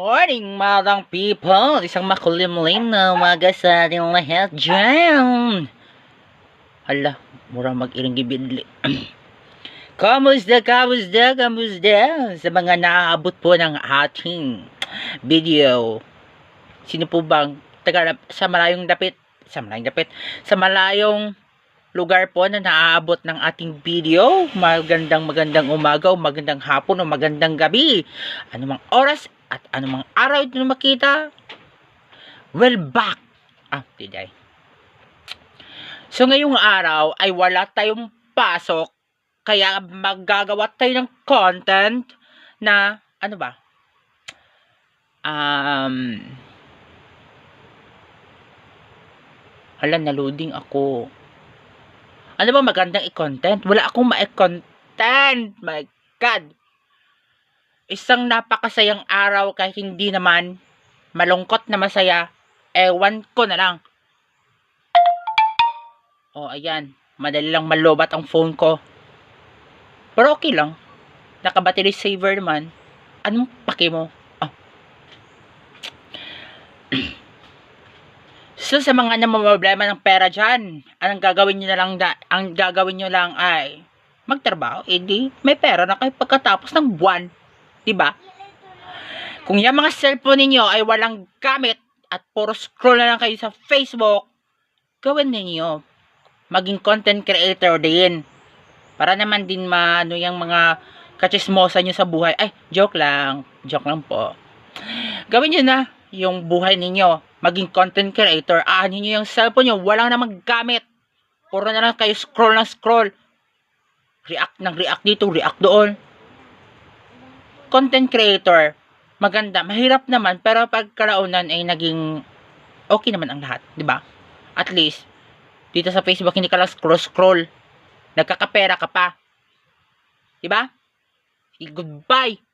morning, madang people! Isang makulimlim na umaga sa ating lahat dyan! Hala, mura mag-iring gibidli. Kamusta sa mga naaabot po ng ating video? Sino po bang taga sa malayong lugar po na naaabot ng ating video? Magandang umaga o magandang hapon o magandang gabi, anumang oras at anumang araw ito na makita, well back. Tiday. So ngayong araw ay wala tayong pasok, kaya maggagawa tayo ng content na na-loading ako. Ano ba magandang i-content? Wala akong ma-content. My God. Isang napakasayang araw kahit hindi naman malungkot na masaya. Ewan ko na lang. Ayan. Madali lang malobat ang phone ko. Pero okay lang. Naka-battery saver naman. Anong paki mo? So sa mga namamroblema ng pera dyan, ang gagawin nyo lang ay magtrabaho, edi may pera na kayo pagkatapos ng buwan, diba? Kung yung mga cellphone ninyo ay walang gamit at puro scroll na lang kayo sa Facebook, gawin ninyo maging content creator din, para naman din yung mga kachismosa nyo sa buhay. Joke lang po. Gawin nyo na yung buhay ninyo, maging content creator. Aanin nyo yung cellphone nyo, walang namang gamit, puro na lang kayo scroll ng scroll, react dito, react doon. Content creator, maganda, mahirap naman, pero pagkalaunan ay naging okay naman ang lahat, di ba? At least dito sa Facebook hindi ka lang scroll, nagkakapera ka pa, di ba? Goodbye.